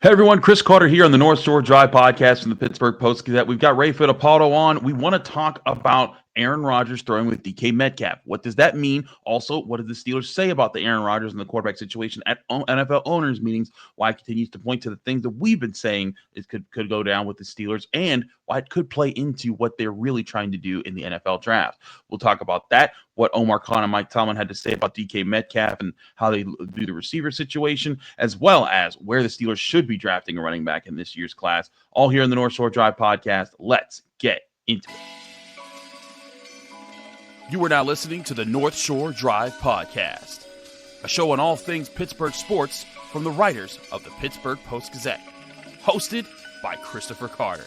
Hey everyone, Chris Carter here on the North Shore Drive podcast from the Pittsburgh Post-Gazette. We've got Ray Fittipaldo on. We want to talk about Aaron Rodgers throwing with DK Metcalf. What does that mean? Also, what did the Steelers say about the Aaron Rodgers and the quarterback situation at NFL owners meetings? Why it continues to point to the things that we've been saying it could go down with the Steelers, and why it could play into what they're really trying to do in the NFL draft. We'll talk about that, what Omar Khan and Mike Tomlin had to say about DK Metcalf and how they do the receiver situation, as well as where the Steelers should be drafting a running back in this year's class. All here in the North Shore Drive podcast. Let's get into it. You are now listening to the North Shore Drive podcast, a show on all things Pittsburgh sports from the writers of the Pittsburgh Post-Gazette, hosted by Christopher Carter.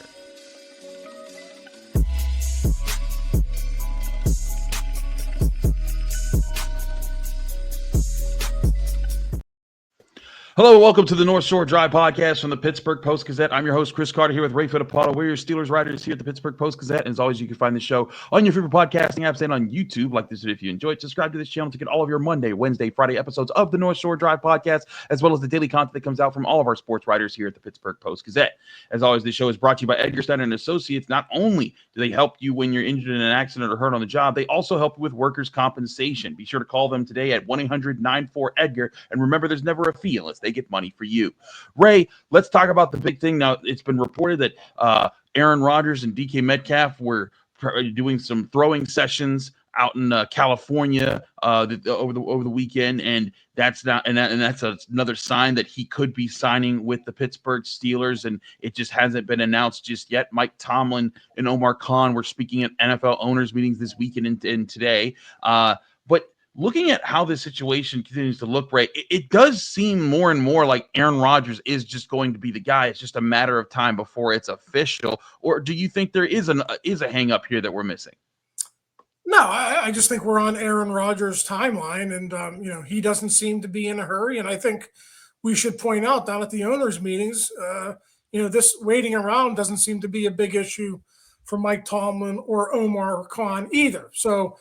Hello, welcome to the North Shore Drive podcast from the Pittsburgh Post-Gazette. I'm your host, Chris Carter, here with Ray Fittipaldo. We're your Steelers writers here at the Pittsburgh Post-Gazette. And as always, you can find the show on your favorite podcasting apps and on YouTube. Like this if you enjoy it. Subscribe to this channel to get all of your Monday, Wednesday, Friday episodes of the North Shore Drive podcast, as well as the daily content that comes out from all of our sports writers here at the Pittsburgh Post-Gazette. As always, this show is brought to you by Edgar Snyder Associates. Not only do they help you when you're injured in an accident or hurt on the job, they also help you with workers' compensation. Be sure to call them today at 1-800-94-EDGAR. And remember, there's never a fee unless they get money for you. Ray, let's talk about the big thing. Now, it's been reported that Aaron Rodgers and DK Metcalf were doing some throwing sessions out in California over the weekend, and that's another sign that he could be signing with the Pittsburgh Steelers, and it just hasn't been announced just yet. Mike Tomlin and Omar Khan were speaking at NFL owners meetings this weekend and today, but looking at how this situation continues to look, Ray, it does seem more and more like Aaron Rodgers is just going to be the guy. It's just a matter of time before it's official. Or do you think there is a hang up here that we're missing? No, I just think we're on Aaron Rodgers' timeline, and he doesn't seem to be in a hurry. And I think we should point out down at the owners' meetings, this waiting around doesn't seem to be a big issue for Mike Tomlin or Omar Khan either. So.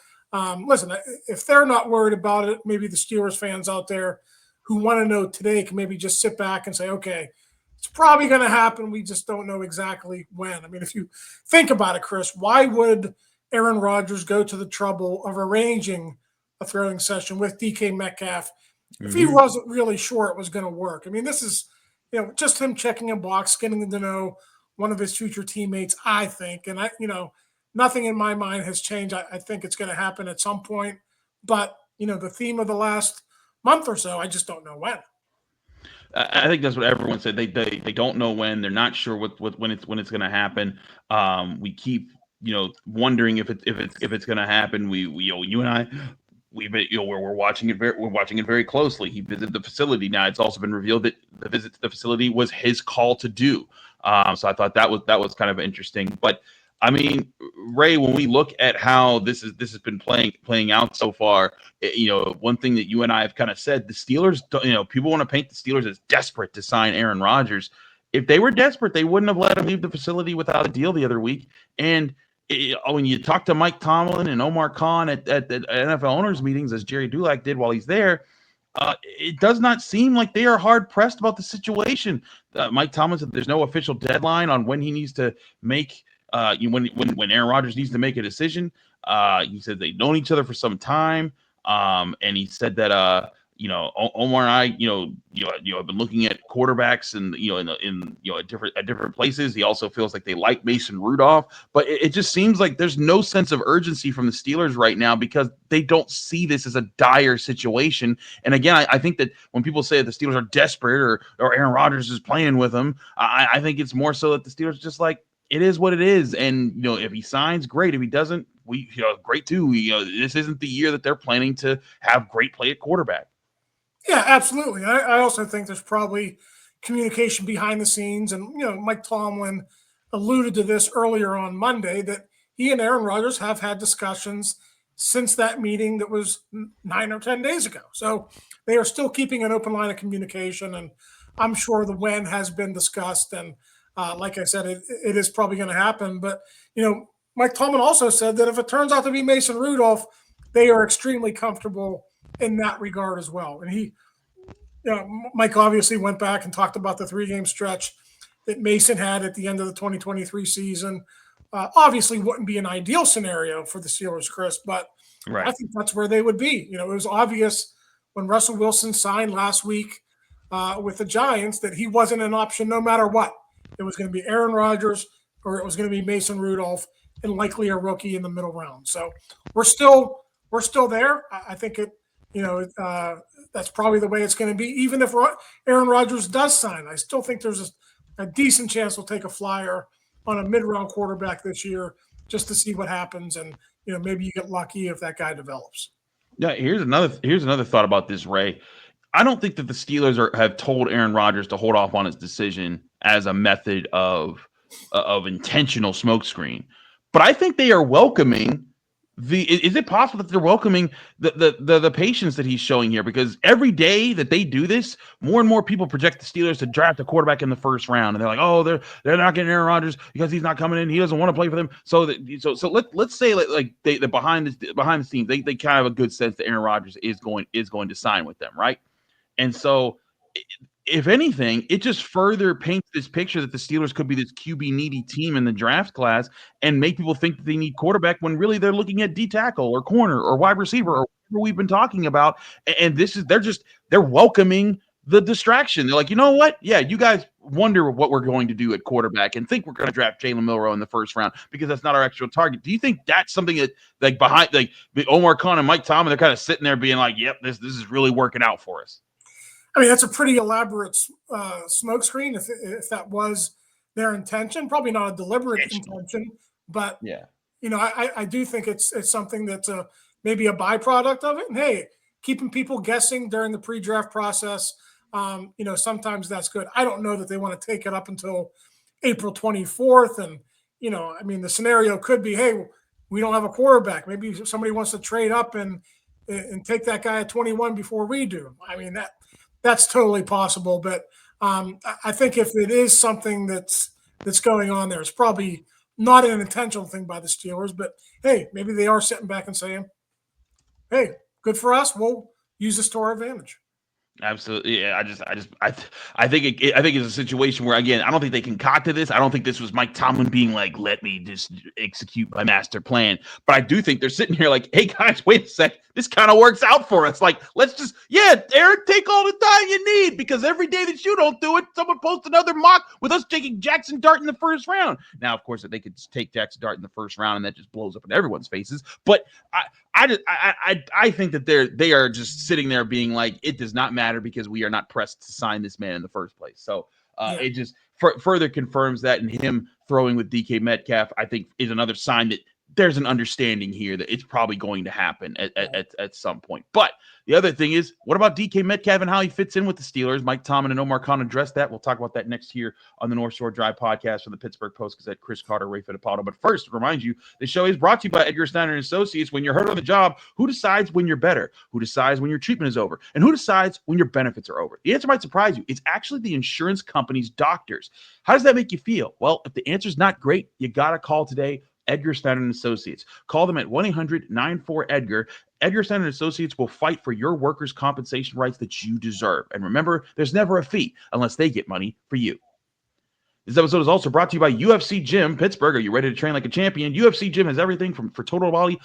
Listen, if they're not worried about it, maybe the Steelers fans out there who want to know today can maybe just sit back and say, okay, it's probably going to happen. We just don't know exactly when. I mean, if you think about it, Chris, why would Aaron Rodgers go to the trouble of arranging a throwing session with DK Metcalf if he wasn't really sure it was going to work? I mean, this is, just him checking a box, getting to know one of his future teammates, I think. And nothing in my mind has changed. I think it's going to happen at some point. But, the theme of the last month or so, I just don't know when. I think that's what everyone said. They don't know when. They're not sure when it's going to happen. We keep, wondering if it's going to happen. You and I, we're watching it very closely. He visited the facility. Now it's also been revealed that the visit to the facility was his call to do. So I thought that was kind of interesting. But I mean, Ray, when we look at how this has been playing out so far, one thing that you and I have kind of said, the Steelers, people want to paint the Steelers as desperate to sign Aaron Rodgers. If they were desperate, they wouldn't have let him leave the facility without a deal the other week. And when you talk to Mike Tomlin and Omar Khan at the NFL owners meetings, as Jerry Dulac did while he's there, it does not seem like they are hard pressed about the situation. Mike Tomlin said there's no official deadline on when he needs to make. When Aaron Rodgers needs to make a decision, he said they've known each other for some time, and he said that Omar and I have been looking at quarterbacks and at different places. He also feels like they like Mason Rudolph, but it just seems like there's no sense of urgency from the Steelers right now because they don't see this as a dire situation. And again, I think that when people say that the Steelers are desperate or Aaron Rodgers is playing with them, I think it's more so that the Steelers just like. It is what it is, and if he signs, great. If he doesn't, great too. This isn't the year that they're planning to have great play at quarterback. Yeah, absolutely. I also think there's probably communication behind the scenes, and Mike Tomlin alluded to this earlier on Monday that he and Aaron Rodgers have had discussions since that meeting that was 9 or 10 days ago. So they are still keeping an open line of communication, and I'm sure the when has been discussed and. Like I said, it is probably going to happen. But, Mike Tomlin also said that if it turns out to be Mason Rudolph, they are extremely comfortable in that regard as well. And he, Mike obviously went back and talked about the 3-game stretch that Mason had at the end of the 2023 season. Obviously wouldn't be an ideal scenario for the Steelers, Chris, but Right. I think that's where they would be. It was obvious when Russell Wilson signed last week with the Giants that he wasn't an option no matter what. It was going to be Aaron Rodgers or it was going to be Mason Rudolph and likely a rookie in the middle round. So we're still there. I think that's probably the way it's going to be. Even if Aaron Rodgers does sign, I still think there's a decent chance we'll take a flyer on a mid-round quarterback this year just to see what happens. And, maybe you get lucky if that guy develops. Yeah, here's another thought about this, Ray. I don't think that the Steelers have told Aaron Rodgers to hold off on his decision as a method of intentional smokescreen. But I think they are welcoming is it possible that they're welcoming the patience that he's showing here? Because every day that they do this, more and more people project the Steelers to draft a quarterback in the first round, and they're like, oh, they're not getting Aaron Rodgers because he's not coming in. He doesn't want to play for them. So let's say they behind the scenes they kind of have a good sense that Aaron Rodgers is going to sign with them, right? And so, if anything, it just further paints this picture that the Steelers could be this QB needy team in the draft class and make people think that they need quarterback when really they're looking at D tackle or corner or wide receiver or whatever we've been talking about. And they're welcoming the distraction. They're like, you know what? Yeah, you guys wonder what we're going to do at quarterback and think we're going to draft Jaylen Milroe in the first round because that's not our actual target. Do you think that's something that behind Omar Khan and Mike Tomlin, they're kind of sitting there being like, yep, this is really working out for us? I mean, that's a pretty elaborate smokescreen if that was their intention. Probably not a deliberate intention, but yeah, I do think it's something that's maybe a byproduct of it. And hey, keeping people guessing during the pre-draft process, sometimes that's good. I don't know that they want to take it up until April 24th, and the scenario could be, hey, we don't have a quarterback. Maybe somebody wants to trade up and take that guy at 21 before we do. I mean that's totally possible, but I think if it is something that's going on there, it's probably not an intentional thing by the Steelers. But hey, maybe they are sitting back and saying, "Hey, good for us. We'll use this to our advantage." Absolutely. Yeah, I think it's a situation where, again, I don't think they concocted this. I don't think this was Mike Tomlin being like, let me just execute my master plan. But I do think they're sitting here like, hey guys, wait a sec. This kind of works out for us. Like, let's just, Eric, take all the time you need because every day that you don't do it, someone posts another mock with us taking Jackson Dart in the first round. Now, of course, they could just take Jackson Dart in the first round and that just blows up in everyone's faces. But I think that they are just sitting there being like, it does not matter because we are not pressed to sign this man in the first place. So it just further confirms that, and him throwing with DK Metcalf, I think, is another sign that there's an understanding here that it's probably going to happen at some point. But the other thing is, what about DK Metcalf and how he fits in with the Steelers? Mike Tomlin and Omar Khan addressed that. We'll talk about that next here on the North Shore Drive podcast from the Pittsburgh Post-Gazette. Chris Carter, Ray Fittipaldo. But first, to remind you, the show is brought to you by Edgar Snyder Associates. When you're hurt on the job, who decides when you're better? Who decides when your treatment is over? And who decides when your benefits are over? The answer might surprise you. It's actually the insurance company's doctors. How does that make you feel? Well, if the answer's not great, you got to call today. Edgar Snyder Associates. Call them at 1-800-94-EDGAR. Edgar Snyder Associates will fight for your workers' compensation rights that you deserve. And remember, there's never a fee unless they get money for you. This episode is also brought to you by UFC Gym Pittsburgh. Are you ready to train like a champion? UFC Gym has everything for total body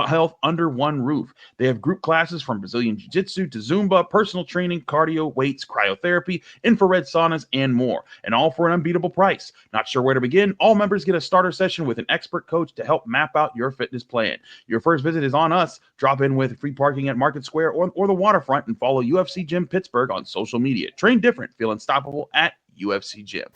health under one roof. They have group classes from Brazilian Jiu-Jitsu to Zumba, personal training, cardio, weights, cryotherapy, infrared saunas, and more. And all for an unbeatable price. Not sure where to begin? All members get a starter session with an expert coach to help map out your fitness plan. Your first visit is on us. Drop in with free parking at Market Square or the waterfront and follow UFC Gym Pittsburgh on social media. Train different. Feel unstoppable at UFC Gym.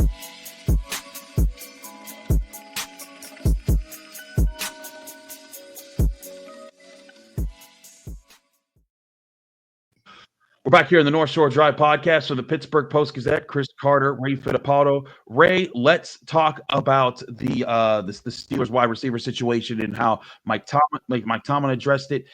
We're back here in the North Shore Drive podcast for the Pittsburgh Post-Gazette. Chris Carter, Ray Fittipaldo. Ray, let's talk about the Steelers wide receiver situation and how Mike Tomlin addressed it.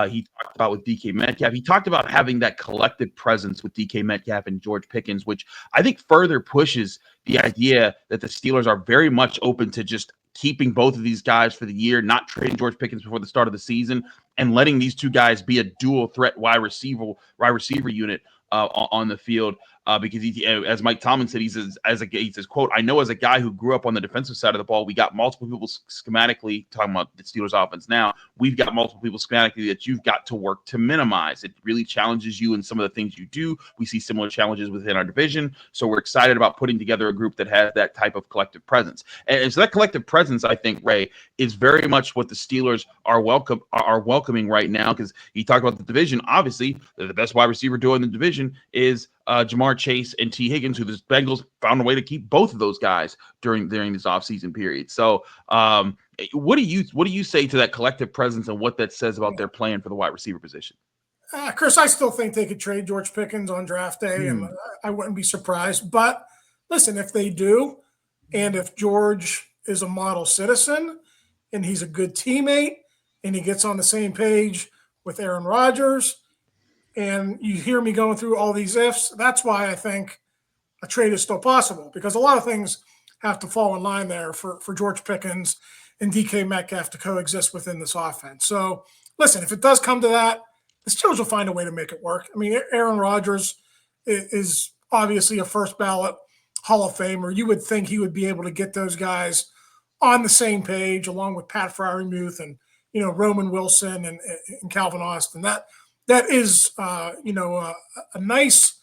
He talked about with DK Metcalf. He talked about having that collective presence with DK Metcalf and George Pickens, which I think further pushes the idea that the Steelers are very much open to just keeping both of these guys for the year, not trading George Pickens before the start of the season, and letting these two guys be a dual threat wide receiver unit on the field. Because he, as Mike Tomlin said, he says, quote, I know as a guy who grew up on the defensive side of the ball, we got multiple people schematically, talking about the Steelers offense now, we've got multiple people schematically that you've got to work to minimize. It really challenges you in some of the things you do. We see similar challenges within our division. So we're excited about putting together a group that has that type of collective presence. And so that collective presence, I think, Ray, is very much what the Steelers are welcoming right now, because you talk about the division. Obviously, the best wide receiver duo in the division is Jamar Chase and T. Higgins, who the Bengals found a way to keep both of those guys during this offseason period. So what do you say to that collective presence and what that says about their plan for the wide receiver position? Chris, I still think they could trade George Pickens on draft day, and I wouldn't be surprised. But listen, if they do, and if George is a model citizen and he's a good teammate and he gets on the same page with Aaron Rodgers, and you hear me going through all these ifs, that's why I think a trade is still possible, because a lot of things have to fall in line there for George Pickens and DK Metcalf to coexist within this offense. So listen, if it does come to that, the Steelers will find a way to make it work. I mean, Aaron Rodgers is obviously a first ballot Hall of Famer. You would think he would be able to get those guys on the same page, along with Pat Freiermuth and, Roman Wilson and Calvin Austin. That is, a nice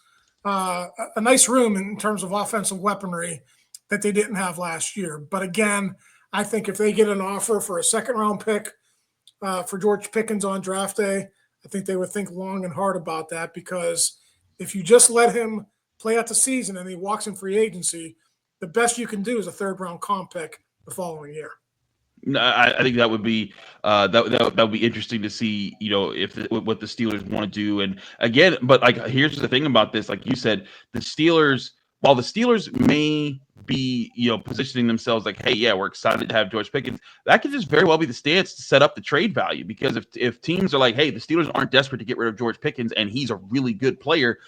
room in terms of offensive weaponry that they didn't have last year. But again, I think if they get an offer for a second-round pick for George Pickens on draft day, I think they would think long and hard about that, because if you just let him play out the season and he walks in free agency, the best you can do is a third-round comp pick the following year. I think that would be that would be interesting to see, what the Steelers want to do. And again, but here's the thing about this, like you said, while the Steelers may be, positioning themselves like, hey, yeah, we're excited to have George Pickens, that could just very well be the stance to set up the trade value. Because if teams are like, hey, the Steelers aren't desperate to get rid of George Pickens and he's a really good player,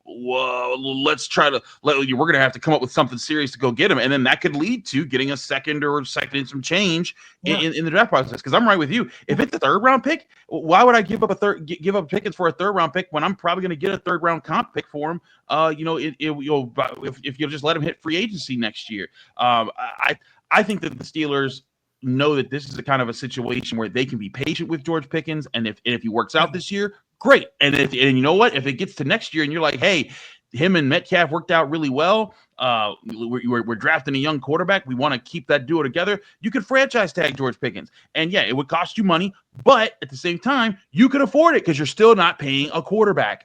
well, let's try to we're going to have to come up with something serious to go get him. And then that could lead to getting a second and some change in the draft process. Because I'm right with you. If it's a third round pick, why would I give up Pickens for a third round pick when I'm probably going to get a third round comp pick for him? If you'll just let him hit free agency next year. I think that the Steelers know that this is a kind of a situation where they can be patient with George Pickens. And if he works out this year, great. And you know what? If it gets to next year and you're like, hey, him and Metcalf worked out really well, we're drafting a young quarterback, we want to keep that duo together, you could franchise tag George Pickens. And yeah, it would cost you money, but at the same time, you could afford it because you're still not paying a quarterback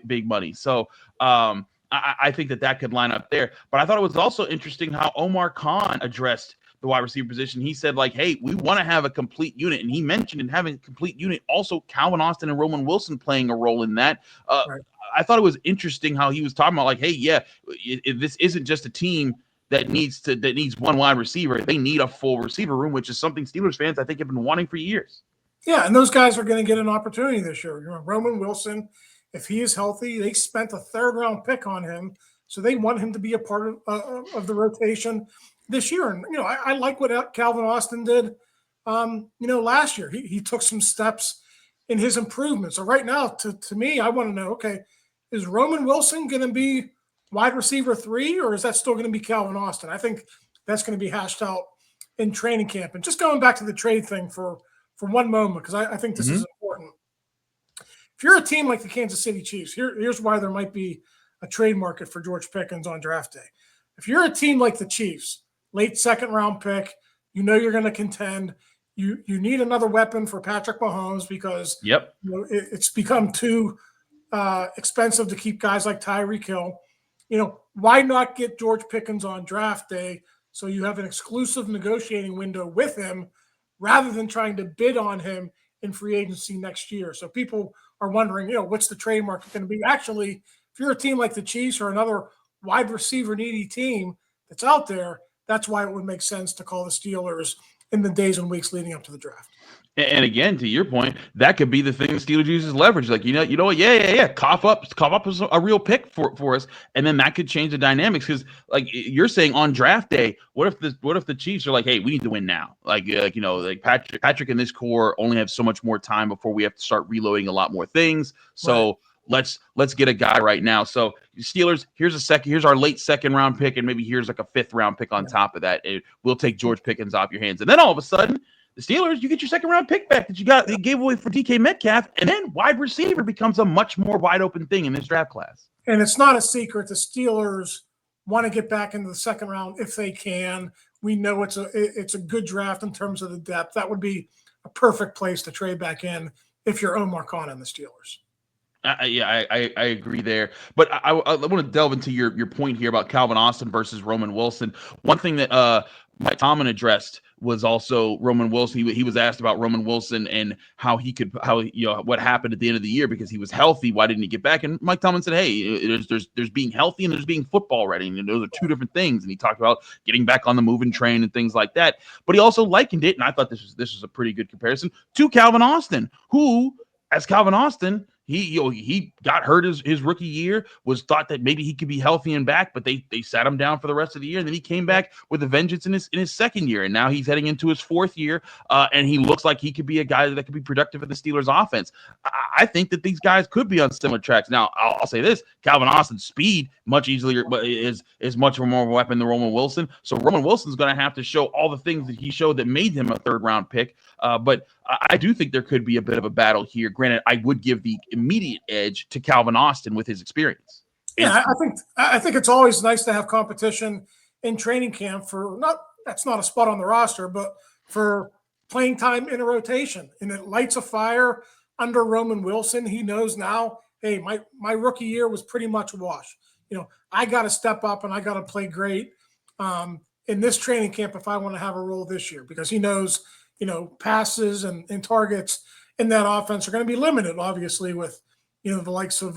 big money. So I think that could line up there. But I thought it was also interesting how Omar Khan addressed the wide receiver position. He said, like, hey, we want to have a complete unit. And he mentioned in having a complete unit, also Calvin Austin and Roman Wilson playing a role in that. Right. I thought it was interesting how he was talking about, like, hey, yeah, this isn't just a team that needs one wide receiver. They need a full receiver room, which is something Steelers fans, I think, have been wanting for years. Yeah, and those guys are going to get an opportunity this year. Roman Wilson, if he is healthy, they spent a third-round pick on him, so they want him to be a part of the rotation this year. And, I like what Calvin Austin did, last year. He took some steps in his improvement. So right now, to me, I want to know, okay, is Roman Wilson going to be wide receiver 3, or is that still going to be Calvin Austin? I think that's going to be hashed out in training camp. And just going back to the trade thing for one moment, because I think this is important. If you're a team like the Kansas City Chiefs, here's why there might be a trade market for George Pickens on draft day. If you're a team like the Chiefs, late second-round pick, you're going to contend. You need another weapon for Patrick Mahomes because it's become too expensive to keep guys like Tyreek Hill. Why not get George Pickens on draft day so you have an exclusive negotiating window with him rather than trying to bid on him in free agency next year? So people are wondering, what's the trade market going to be? Actually, if you're a team like the Chiefs or another wide receiver needy team that's out there, that's why it would make sense to call the Steelers in the days and weeks leading up to the draft. And again, to your point, that could be the thing the Steelers use as leverage. Like, you know what? Yeah. Cough up is a real pick for us. And then that could change the dynamics. Because like you're saying on draft day, what if the Chiefs are like, hey, we need to win now? Like Patrick and this core only have so much more time before we have to start reloading a lot more things. So let's get a guy right now. So Steelers, here's our late second round pick, and maybe here's like a 5th round pick on top of that. We'll take George Pickens off your hands. And then all of a sudden, the Steelers, you get your 2nd round pick back that you gave away for DK Metcalf, and then wide receiver becomes a much more wide open thing in this draft class. And it's not a secret the Steelers want to get back into the 2nd round if they can. We know it's a good draft in terms of the depth. That would be a perfect place to trade back in if you're Omar Khan and the Steelers. I agree there. But I want to delve into your point here about Calvin Austin versus Roman Wilson. One thing that Mike Tomlin addressed was also Roman Wilson. He was asked about Roman Wilson and what happened at the end of the year because he was healthy. Why didn't he get back? And Mike Tomlin said, hey, there's being healthy and there's being football ready. And those are 2 different things. And he talked about getting back on the moving train and things like that. But he also likened it, and I thought this was a pretty good comparison, to Calvin Austin, who, as Calvin Austin, he got hurt his rookie year, was thought that maybe he could be healthy and back, but they sat him down for the rest of the year, and then he came back with a vengeance in his 2nd year, and now he's heading into his 4th year, and he looks like he could be a guy that could be productive in the Steelers offense. I think that these guys could be on similar tracks. Now, I'll say this: Calvin Austin's speed much easier, but is much more of a weapon than Roman Wilson. So Roman Wilson's going to have to show all the things that he showed that made him a 3rd round pick. But I do think there could be a bit of a battle here. Granted, I would give the immediate edge to Calvin Austin with his experience. Yeah, I think it's always nice to have competition in training camp that's not a spot on the roster, but for playing time in a rotation. And it lights a fire under Roman Wilson. He knows now, hey, my rookie year was pretty much a wash. I got to step up and I got to play great in this training camp if I want to have a role this year, because he knows, passes and targets in that offense are going to be limited, obviously, with, the likes of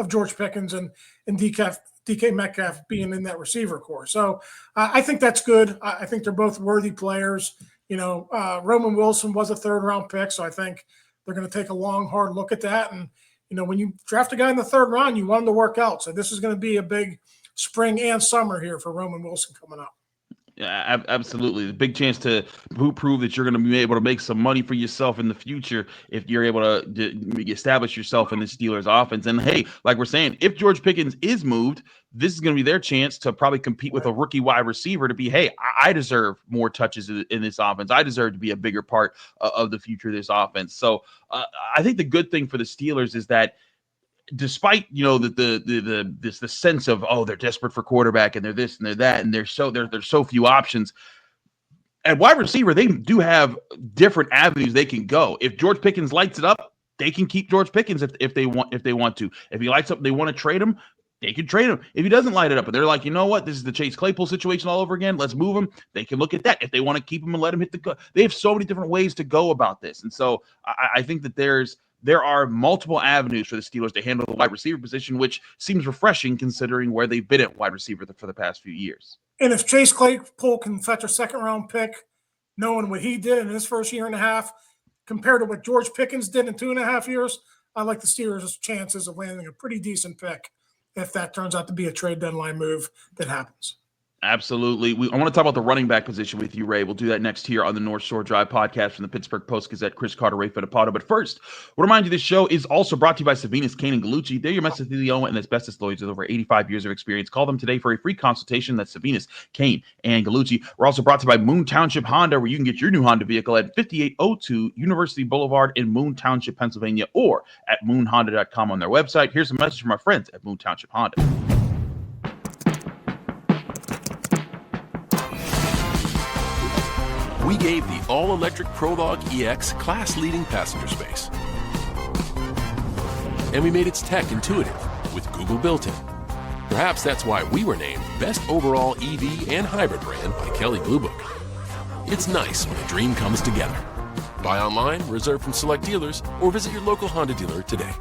George Pickens and DK Metcalf being in that receiver core. So I think that's good. I think they're both worthy players. Roman Wilson was a 3rd round pick, so I think they're going to take a long, hard look at that. And, when you draft a guy in the 3rd round, you want him to work out. So this is going to be a big spring and summer here for Roman Wilson coming up. Yeah, absolutely. The big chance to prove that you're going to be able to make some money for yourself in the future if you're able to establish yourself in the Steelers offense. And hey, like we're saying, if George Pickens is moved, this is going to be their chance to probably compete with a rookie wide receiver to be, hey, I deserve more touches in this offense. I deserve to be a bigger part of the future of this offense. So I think the good thing for the Steelers is that despite the sense of, oh, they're desperate for quarterback and they're this and they're that and there's so few options at wide receiver, they do have different avenues they can go. If George Pickens lights it up, they can keep George Pickens if they want to. If he lights up, they want to trade him, they can trade him. If he doesn't light it up, but they're like, you know what, this is the Chase Claypool situation all over again, let's move him, they can look at that. If they want to keep him and let him hit they have so many different ways to go about this. And so I think that there are multiple avenues for the Steelers to handle the wide receiver position, which seems refreshing considering where they've been at wide receiver for the past few years. And if Chase Claypool can fetch a 2nd round pick, knowing what he did in his 1st year and a half compared to what George Pickens did in 2.5 years, I like the Steelers' chances of landing a pretty decent pick if that turns out to be a trade deadline move that happens. Absolutely. I want to talk about the running back position with you, Ray. We'll do that next here on the North Shore Drive podcast from the Pittsburgh Post-Gazette. Chris Carter, Ray Fittipaldo. But first, we'll remind you this show is also brought to you by Savinas, Kane, and Gallucci. They're your mesothelioma and asbestos lawyers with over 85 years of experience. Call them today for a free consultation. That's Savinas, Kane, and Gallucci. We're also brought to you by Moon Township Honda, where you can get your new Honda vehicle at 5802 University Boulevard in Moon Township, Pennsylvania, or at moonhonda.com on their website. Here's a message from our friends at Moon Township Honda. We gave the all-electric Prologue EX class-leading passenger space. And we made its tech intuitive with Google built-in. Perhaps that's why we were named Best Overall EV and Hybrid Brand by Kelley Blue Book. It's nice when a dream comes together. Buy online, reserve from select dealers, or visit your local Honda dealer today.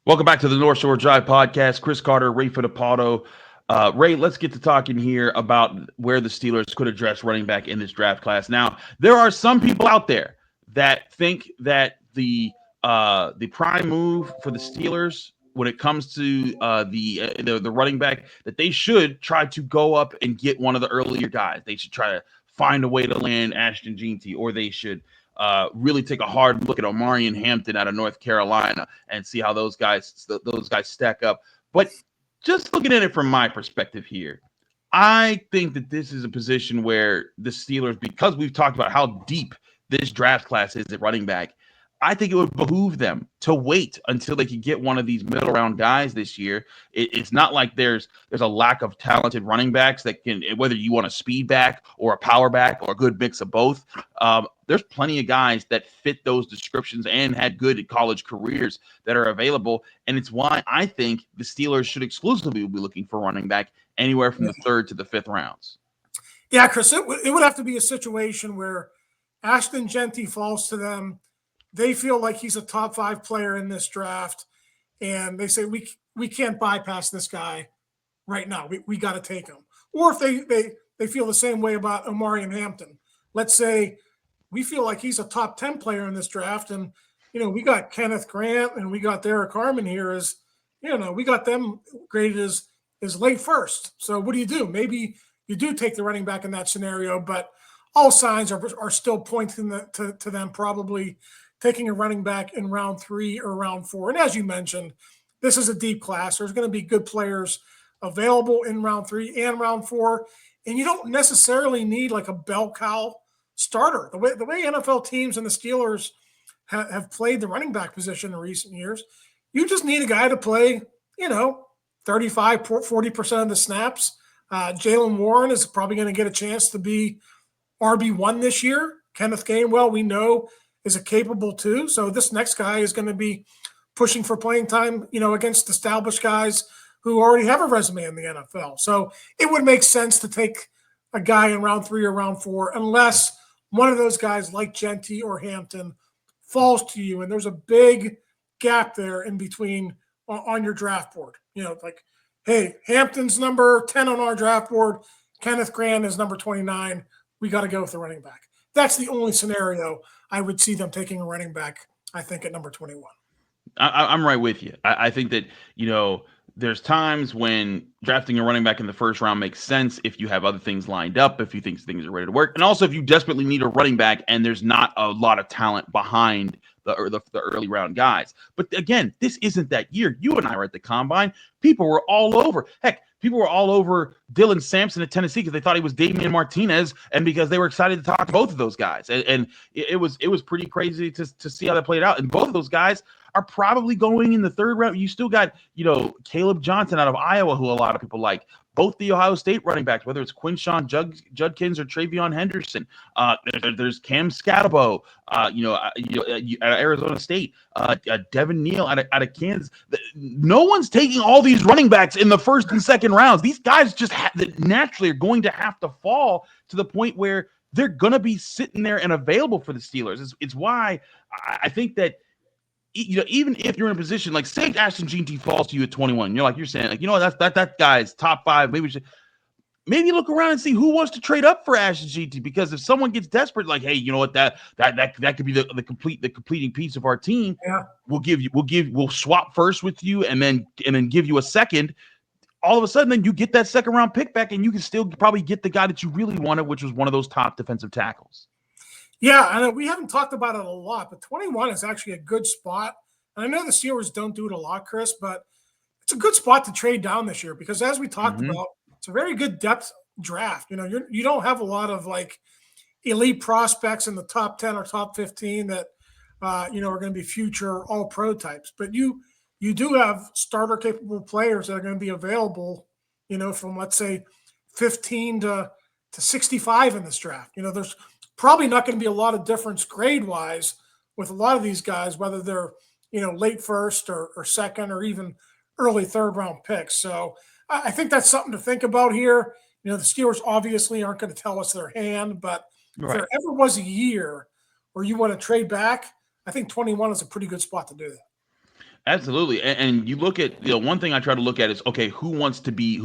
Welcome back to the North Shore Drive podcast. Chris Carter, Ray Fittipaldo. Ray, let's get to talking here about where the Steelers could address running back in this draft class. Now, there are some people out there that think that the prime move for the Steelers when it comes to the running back, that they should try to go up and get one of the earlier guys. They should try to find a way to land Ashton Jeanty, or they should really take a hard look at Omarion Hampton out of North Carolina and see how those guys stack up. But just looking at it from my perspective here, I think that this is a position where the Steelers, because we've talked about how deep this draft class is at running back, I think it would behoove them to wait until they could get one of these middle round guys this year. It's not like there's a lack of talented running backs that can, whether you want a speed back or a power back or a good mix of both. There's plenty of guys that fit those descriptions and had good college careers that are available. And it's why I think the Steelers should exclusively be looking for running back anywhere from the 3rd to the 5th rounds. Yeah, Chris, it would have to be a situation where Ashton Jeanty falls to them. They feel like he's a top 5 player in this draft, and they say, we can't bypass this guy right now. We got to take him. Or if they feel the same way about Omarion Hampton. Let's say we feel like he's a top 10 player in this draft, and we got Kenneth Grant and we got Derek Harmon here as, we got them graded as late first. So what do? Maybe you do take the running back in that scenario, but all signs are still pointing to them probably taking a running back in round 3 or round 4. And as you mentioned, this is a deep class. There's going to be good players available in round 3 and round 4. And you don't necessarily need like a bell cow starter. The way NFL teams and the Steelers have played the running back position in recent years, you just need a guy to play, 35, 40% of the snaps. Jaylen Warren is probably going to get a chance to be RB1 this year. Kenneth Gainwell, we know, is a capable too. So this next guy is going to be pushing for playing time, against established guys who already have a resume in the NFL. So it would make sense to take a guy in round 3 or round 4, unless one of those guys like Jeanty or Hampton falls to you. And there's a big gap there in between on your draft board. Like, hey, Hampton's number 10 on our draft board. Kenneth Grant is number 29. We got to go with the running back. That's the only scenario I would see them taking a running back, I think, at number 21. I'm right with you. I think that, there's times when drafting a running back in the first round makes sense if you have other things lined up, if you think things are ready to work. And also if you desperately need a running back and there's not a lot of talent behind the early round guys. But again, this isn't that year. You and I were at the combine. People were all over. Heck, people were all over Dylan Sampson at Tennessee because they thought he was Damian Martinez, and because they were excited to talk to both of those guys. And it was pretty crazy to see how that played out. And both of those guys are probably going in the 3rd round. You still got, Kaleb Johnson out of Iowa, who a lot of people like. Both the Ohio State running backs, whether it's Quinshon Judkins or Travion Henderson. There's Cam Scatabo, out of Arizona State. Devin Neal out of Kansas. No one's taking all these running backs in the 1st and 2nd rounds. These guys just naturally are going to have to fall to the point where they're going to be sitting there and available for the Steelers. It's why I think that, even if you're in a position like, say Ashton Jeanty falls to you at 21, you're saying like, that guy's top 5. Maybe look around and see who wants to trade up for Ashton Jeanty, because if someone gets desperate, like, hey, you know what, that could be the completing piece of our team. Yeah. We'll swap first with you and then give you a second. All of a sudden, then you get that 2nd round pick back, and you can still probably get the guy that you really wanted, which was one of those top defensive tackles. Yeah, I know we haven't talked about it a lot, but 21 is actually a good spot. And I know the Steelers don't do it a lot, Chris, but it's a good spot to trade down this year because, as we talked about, it's a very good depth draft. You don't have a lot of like elite prospects in the top 10 or top 15 that are going to be future all-pro types, but you do have starter capable players that are going to be available, from let's say 15 to 65 in this draft. There's probably not going to be a lot of difference grade-wise with a lot of these guys, whether they're, late 1st or 2nd or even early 3rd round picks. So I think that's something to think about here. The Steelers obviously aren't going to tell us their hand, but if there ever was a year where you want to trade back, I think 21 is a pretty good spot to do that. Absolutely. And you look at, one thing I try to look at is, okay, who wants to be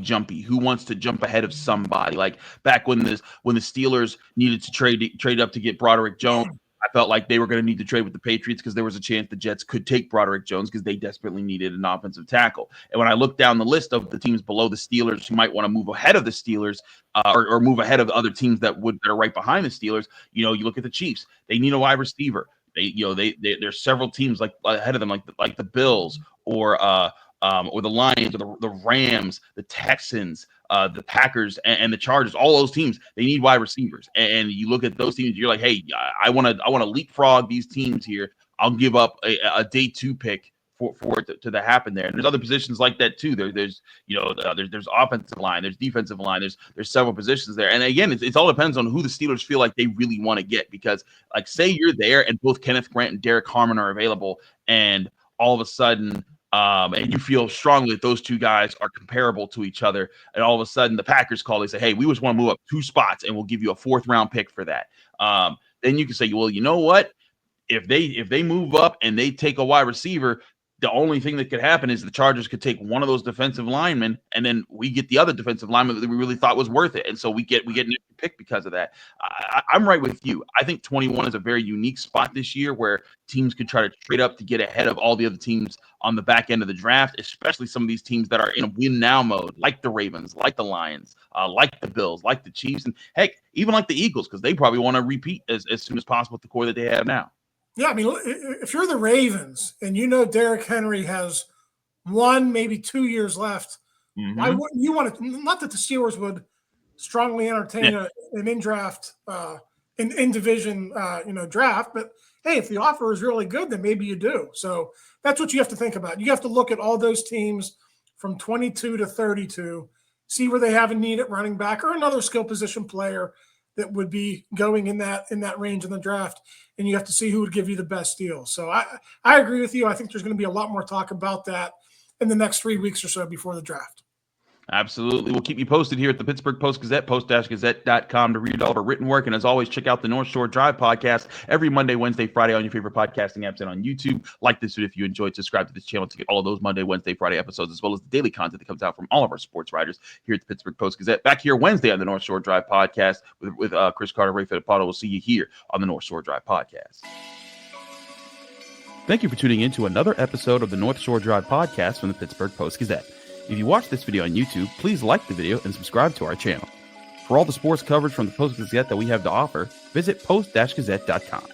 jumpy? Who wants to jump ahead of somebody? Like back when the Steelers needed to trade up to get Broderick Jones, I felt like they were going to need to trade with the Patriots because there was a chance the Jets could take Broderick Jones because they desperately needed an offensive tackle. And when I look down the list of the teams below the Steelers who might want to move ahead of the Steelers or move ahead of other teams that are right behind the Steelers, you look at the Chiefs. They need a wide receiver. There's several teams like ahead of them, like the Bills or the Lions or the Rams, the Texans, the Packers, and the Chargers. All those teams, they need wide receivers. And you look at those teams, you're like, hey, I want to leapfrog these teams here. I'll give up a day 2 pick for it to happen there. And there's other positions like that too. There's offensive line, there's defensive line, there's several positions there. And again, it all depends on who the Steelers feel like they really want to get, because like say you're there and both Kenneth Grant and Derek Harmon are available, and all of a sudden and you feel strongly that those two guys are comparable to each other, and all of a sudden the Packers call, they say, hey, we just want to move up 2 spots and we'll give you a 4th round pick for that. Then you can say, well, you know what? If they move up and they take a wide receiver, the only thing that could happen is the Chargers could take one of those defensive linemen, and then we get the other defensive lineman that we really thought was worth it. And so we get an extra pick because of that. I'm right with you. I think 21 is a very unique spot this year where teams could try to trade up to get ahead of all the other teams on the back end of the draft, especially some of these teams that are in a win now mode, like the Ravens, like the Lions, like the Bills, like the Chiefs, and heck, even like the Eagles, because they probably want to repeat as soon as possible with the core that they have now. Yeah, I mean, if you're the Ravens and Derrick Henry has 1, maybe 2 years left, why wouldn't you want to? Not that the Steelers would strongly entertain an in-draft, in-division, draft, but hey, if the offer is really good, then maybe you do. So that's what you have to think about. You have to look at all those teams from 22 to 32, see where they have a need at running back or another skill position player that would be going in that range in the draft, and you have to see who would give you the best deal. So I agree with you. I think there's going to be a lot more talk about that in the next 3 weeks or so before the draft. Absolutely. We'll keep you posted here at the Pittsburgh Post-Gazette, post-gazette.com to read all of our written work. And as always, check out the North Shore Drive podcast every Monday, Wednesday, Friday on your favorite podcasting apps and on YouTube. Like this video if you enjoyed. Subscribe to this channel to get all of those Monday, Wednesday, Friday episodes, as well as the daily content that comes out from all of our sports writers here at the Pittsburgh Post-Gazette. Back here Wednesday on the North Shore Drive podcast with Chris Carter, Ray Fittipaldo. We'll see you here on the North Shore Drive podcast. Thank you for tuning in to another episode of the North Shore Drive podcast from the Pittsburgh Post-Gazette. If you watch this video on YouTube, please like the video and subscribe to our channel. For all the sports coverage from the Post-Gazette that we have to offer, visit post-gazette.com.